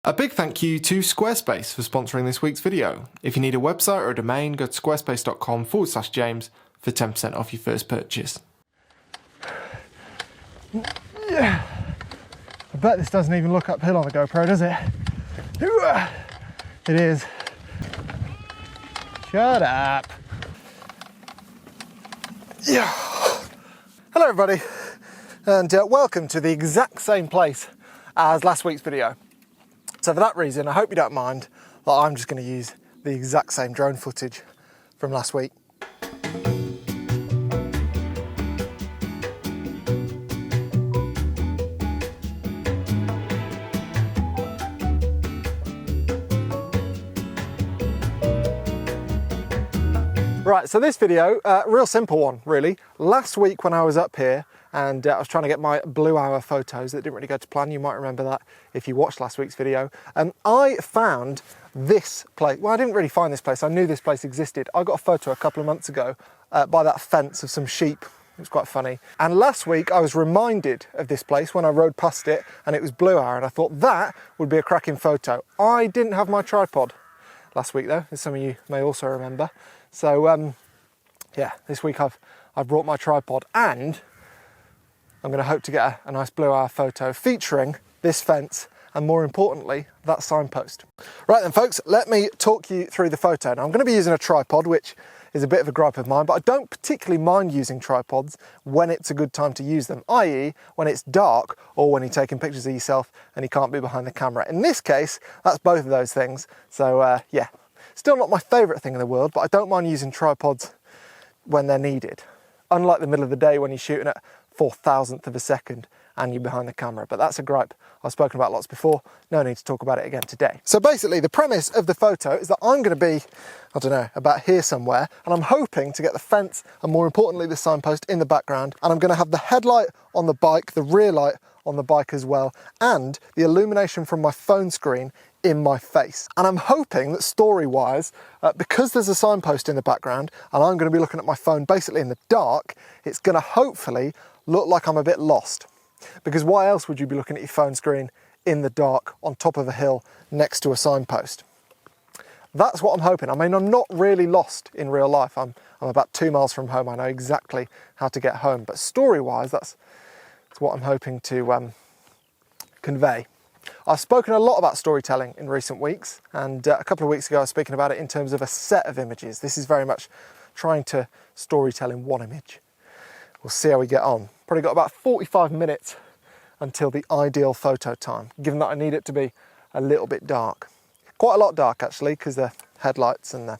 A big thank you to Squarespace for sponsoring this week's video. If you need a website or a domain, go to squarespace.com/James for 10% off your first purchase. Yeah. I bet this doesn't even look uphill on the GoPro, does it? It is. Shut up. Yeah. Hello everybody, and welcome to the exact same place as last week's video. So for that reason, I hope you don't mind that I'm just going to use the exact same drone footage from last week. Right, so this video, real simple one really. Last week when I was up here and I was trying to get my blue hour photos that didn't really go to plan, you might remember that if you watched last week's video, I found this place. Well, I didn't really find this place, I knew this place existed. I got a photo a couple of months ago by that fence of some sheep. It was quite funny. And last week I was reminded of this place when I rode past it and it was blue hour, and I thought that would be a cracking photo. I didn't have my tripod last week though, as some of you may also remember. So yeah, this week I've brought my tripod and I'm going to hope to get a nice blue hour photo featuring this fence and, more importantly, that signpost. Right then folks, let me talk you through the photo. Now I'm going to be using a tripod, which is a bit of a gripe of mine, but I don't particularly mind using tripods when it's a good time to use them, i.e. when it's dark or when you're taking pictures of yourself and you can't be behind the camera. In this case, that's both of those things. So yeah, still not my favourite thing in the world, but I don't mind using tripods when they're needed. Unlike the middle of the day when you're shooting at 4,000th of a second and you're behind the camera. But that's a gripe I've spoken about lots before, no need to talk about it again today. So basically the premise of the photo is that I'm going to be, I don't know, about here somewhere, and I'm hoping to get the fence and, more importantly, the signpost in the background, and I'm going to have the headlight on the bike, the rear light on the bike as well, and the illumination from my phone screen in my face. And I'm hoping that story-wise, because there's a signpost in the background and I'm going to be looking at my phone basically in the dark, it's going to hopefully look like I'm a bit lost. Because why else would you be looking at your phone screen in the dark on top of a hill next to a signpost? That's what I'm hoping. I mean, I'm not really lost in real life. I'm about 2 miles from home. I know exactly how to get home. But story-wise, that's what I'm hoping to convey. I've spoken a lot about storytelling in recent weeks, and a couple of weeks ago I was speaking about it in terms of a set of images. This is very much trying to storytell in one image. We'll see how we get on. Probably got about 45 minutes until the ideal photo time, given that I need it to be a little bit dark. Quite a lot dark actually, because the headlights and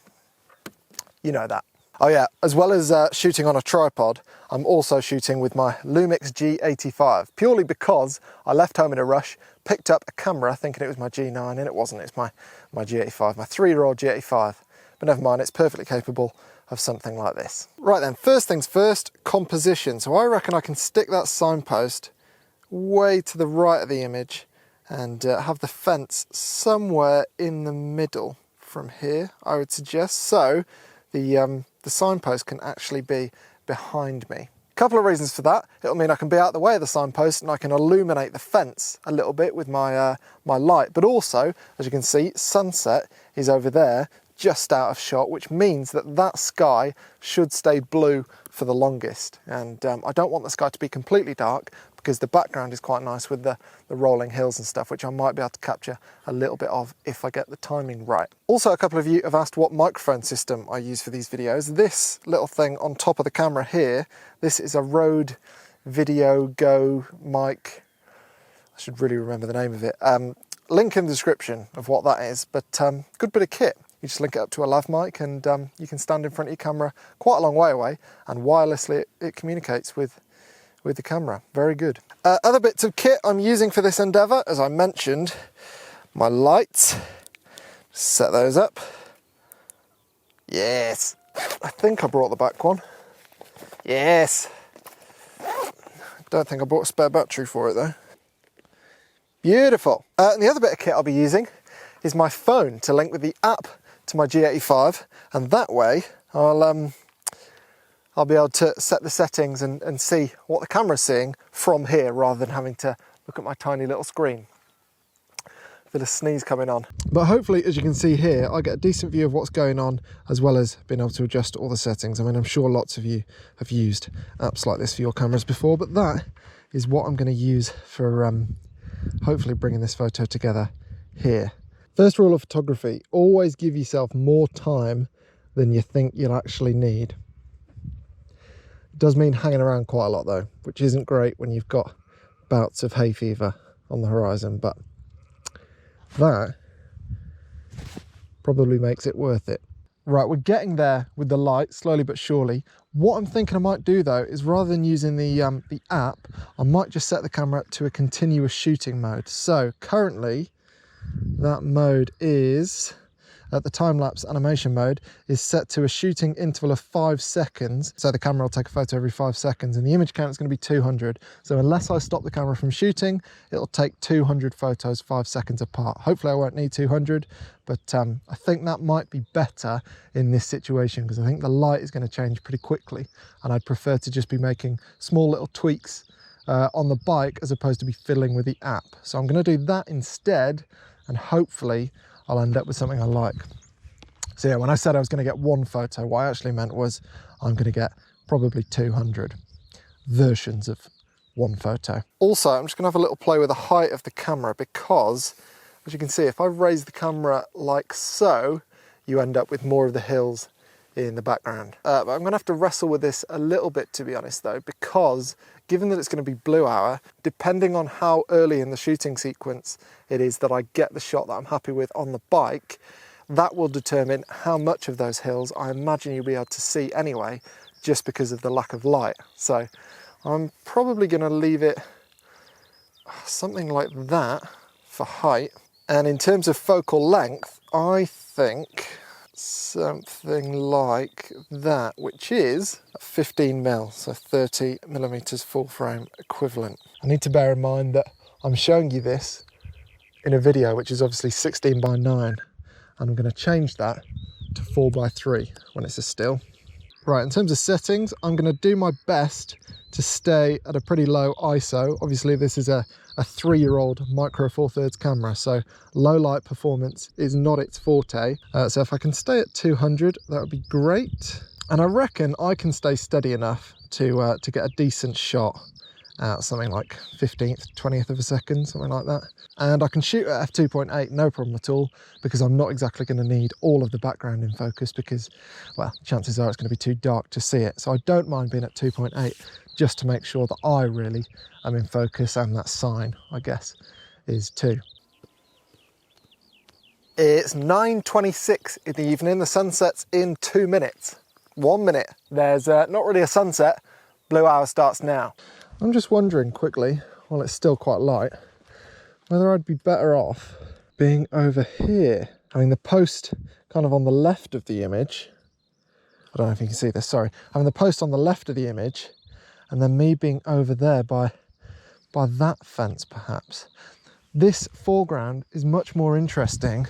you know that. Oh yeah, as well as shooting on a tripod, I'm also shooting with my Lumix G85, purely because I left home in a rush, picked up a camera thinking it was my G9, and it wasn't. It's my G85, my 3-year-old G85. But never mind, it's perfectly capable of something like this. Right then, first things first, composition. So I reckon I can stick that signpost way to the right of the image and have the fence somewhere in the middle from here, I would suggest. So the signpost can actually be behind me. A couple of reasons for that. It'll mean I can be out the way of the signpost and I can illuminate the fence a little bit with my my light. But also, as you can see, sunset is over there, just out of shot, which means that that sky should stay blue for the longest. And I don't want the sky to be completely dark because the background is quite nice with the rolling hills and stuff, which I might be able to capture a little bit of if I get the timing right. Also, a couple of you have asked what microphone system I use for these videos. This little thing on top of the camera here, this is a Rode Video Go mic. I should really remember the name of it. Link in the description of what that is, but good bit of kit. You just link it up to a lav mic and you can stand in front of your camera quite a long way away, and wirelessly it communicates with the camera. Very good. Other bits of kit I'm using for this endeavour, as I mentioned, my lights. Set those up. Yes. I think I brought the back one. Yes. Don't think I brought a spare battery for it though. Beautiful. And the other bit of kit I'll be using is my phone to link with the app to my G85, and that way I'll be able to set the settings and see what the camera's seeing from here rather than having to look at my tiny little screen. feel a sneeze coming on. But hopefully, as you can see here, I get a decent view of what's going on, as well as being able to adjust all the settings. I mean, I'm sure lots of you have used apps like this for your cameras before, but that is what I'm going to use for hopefully bringing this photo together here. First rule of photography, always give yourself more time than you think you'll actually need. It does mean hanging around quite a lot though, which isn't great when you've got bouts of hay fever on the horizon, but that probably makes it worth it. Right, we're getting there with the light, slowly but surely. What I'm thinking I might do though is, rather than using the app, I might just set the camera to a continuous shooting mode. So currently that mode is, at the time-lapse animation mode, is set to a shooting interval of 5 seconds. So the camera will take a photo every 5 seconds, and the image count is going to be 200. So unless I stop the camera from shooting, it'll take 200 photos 5 seconds apart. Hopefully I won't need 200, but I think that might be better in this situation, because I think the light is going to change pretty quickly, and I'd prefer to just be making small little tweaks on the bike as opposed to be fiddling with the app. So I'm going to do that instead, and hopefully I'll end up with something I like. So yeah, when I said I was going to get one photo, what I actually meant was I'm going to get probably 200 versions of one photo. Also, I'm just going to have a little play with the height of the camera, because as you can see, if I raise the camera like so, you end up with more of the hills in the background. But I'm going to have to wrestle with this a little bit, to be honest though, because given that it's going to be blue hour, depending on how early in the shooting sequence it is that I get the shot that I'm happy with on the bike, that will determine how much of those hills I imagine you'll be able to see anyway, just because of the lack of light. So I'm probably going to leave it something like that for height. And in terms of focal length, I think something like that, which is 15mm, so 30mm full frame equivalent. I need to bear in mind that I'm showing you this in a video which is obviously 16:9, and I'm going to change that to 4:3 when it's a still. Right, in terms of settings, I'm going to do my best to stay at a pretty low ISO. Obviously this is a 3-year-old micro four thirds camera, so low light performance is not its forte. So if I can stay at 200, that would be great. And I reckon I can stay steady enough to get a decent shot at something like 15th, 20th of a second, something like that. And I can shoot at f2.8, no problem at all, because I'm not exactly going to need all of the background in focus, because, well, chances are it's going to be too dark to see it. So I don't mind being at 2.8, just to make sure that I really am in focus, and that sign, I guess, is too. It's 9:26 in the evening, the sun sets in 2 minutes. 1 minute. There's not really a sunset, blue hour starts now. I'm just wondering quickly, while it's still quite light, whether I'd be better off being over here. Having the post kind of on the left of the image. I don't know if you can see this, sorry. Having the post on the left of the image, and then me being over there by that fence perhaps. This foreground is much more interesting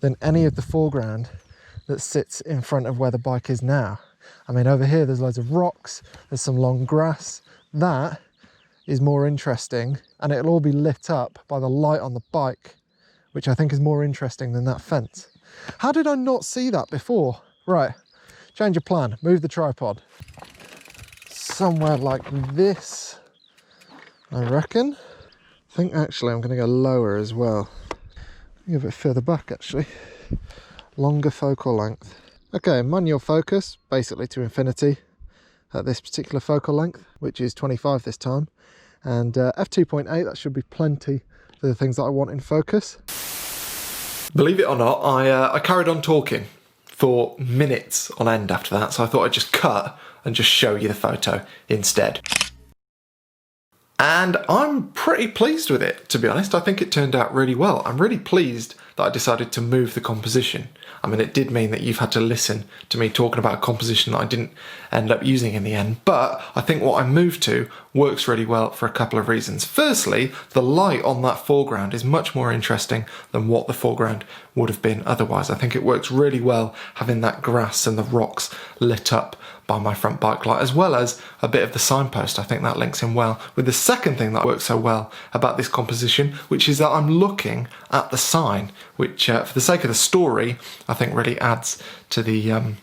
than any of the foreground that sits in front of where the bike is now. I mean, over here there's loads of rocks, there's some long grass. That is more interesting, and it'll all be lit up by the light on the bike, which I think is more interesting than that fence. How did I not see that before? Right, change of plan, move the tripod. Somewhere like this, I reckon. I think actually I'm going to go lower as well. A bit further back actually. Longer focal length. Okay, manual focus, basically to infinity at this particular focal length, which is 25 this time. And f2.8, that should be plenty for the things that I want in focus. Believe it or not, I carried on talking for minutes on end after that, so I thought I'd just cut and just show you the photo instead. And I'm pretty pleased with it, to be honest. I think it turned out really well. I'm really pleased that I decided to move the composition. I mean, it did mean that you've had to listen to me talking about a composition that I didn't end up using in the end, but I think what I moved to works really well for a couple of reasons. Firstly, the light on that foreground is much more interesting than what the foreground would have been otherwise. I think it works really well having that grass and the rocks lit up by my front bike light, as well as a bit of the signpost. I think that links in well with the second thing that works so well about this composition, which is that I'm looking at the sign, which for the sake of the story, I think really adds to the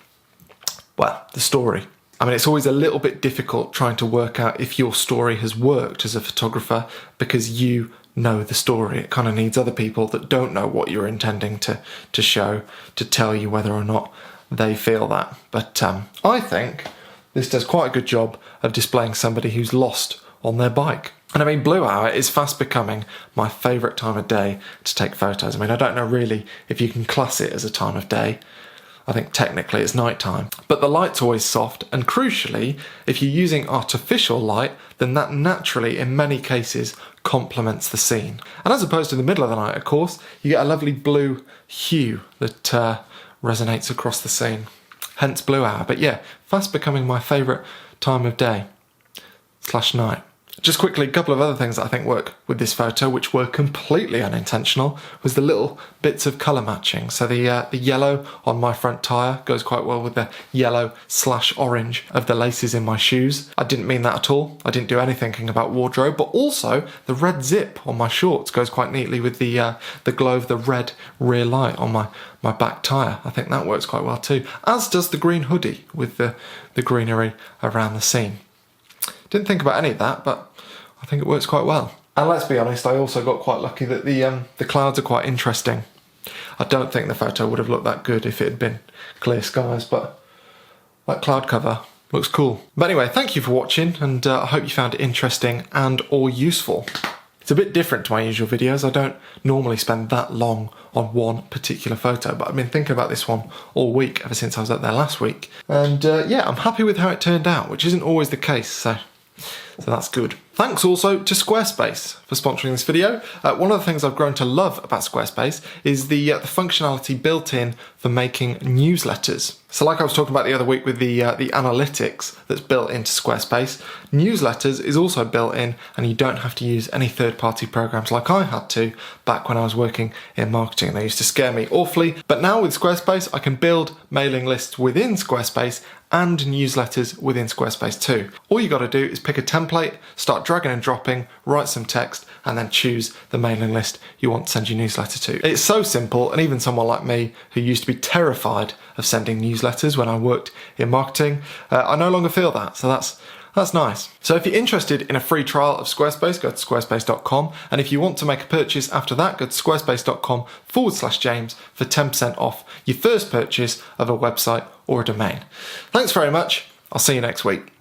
story. I mean, it's always a little bit difficult trying to work out if your story has worked as a photographer because you know the story. It kind of needs other people that don't know what you're intending to show to tell you whether or not they feel that. But I think this does quite a good job of displaying somebody who's lost on their bike. And I mean, blue hour is fast becoming my favourite time of day to take photos. I mean, I don't know really if you can class it as a time of day. I think technically it's night time, but the light's always soft, and crucially, if you're using artificial light, then that naturally, in many cases, complements the scene. And as opposed to the middle of the night, of course, you get a lovely blue hue that resonates across the scene. Hence blue hour. But yeah, fast becoming my favourite time of day / night. Just quickly, a couple of other things that I think work with this photo, which were completely unintentional, was the little bits of colour matching. So the yellow on my front tyre goes quite well with the yellow / orange of the laces in my shoes. I didn't mean that at all. I didn't do any thinking about wardrobe, but also the red zip on my shorts goes quite neatly with the glow of the red rear light on my back tyre. I think that works quite well too, as does the green hoodie with the greenery around the scene. Didn't think about any of that, but I think it works quite well. And let's be honest, I also got quite lucky that the clouds are quite interesting. I don't think the photo would have looked that good if it had been clear skies, but that cloud cover looks cool. But anyway, thank you for watching, and I hope you found it interesting and or useful. It's a bit different to my usual videos. I don't normally spend that long on one particular photo, but I've been thinking about this one all week, ever since I was up there last week. And yeah, I'm happy with how it turned out, which isn't always the case, so that's good. Thanks also to Squarespace for sponsoring this video. One of the things I've grown to love about Squarespace is the functionality built in for making newsletters. So like I was talking about the other week with the analytics that's built into Squarespace, newsletters is also built in, and you don't have to use any third-party programs like I had to back when I was working in marketing. They used to scare me awfully, but now with Squarespace I can build mailing lists within Squarespace and newsletters within Squarespace too. All you got to do is pick a template, start dragging and dropping, write some text, and then choose the mailing list you want to send your newsletter to. It's so simple, and even someone like me who used to be terrified of sending newsletters when I worked in marketing, I no longer feel that, so that's nice. So if you're interested in a free trial of Squarespace, go to squarespace.com, and if you want to make a purchase after that, go to squarespace.com/James for 10% off your first purchase of a website or a domain. Thanks very much. I'll see you next week.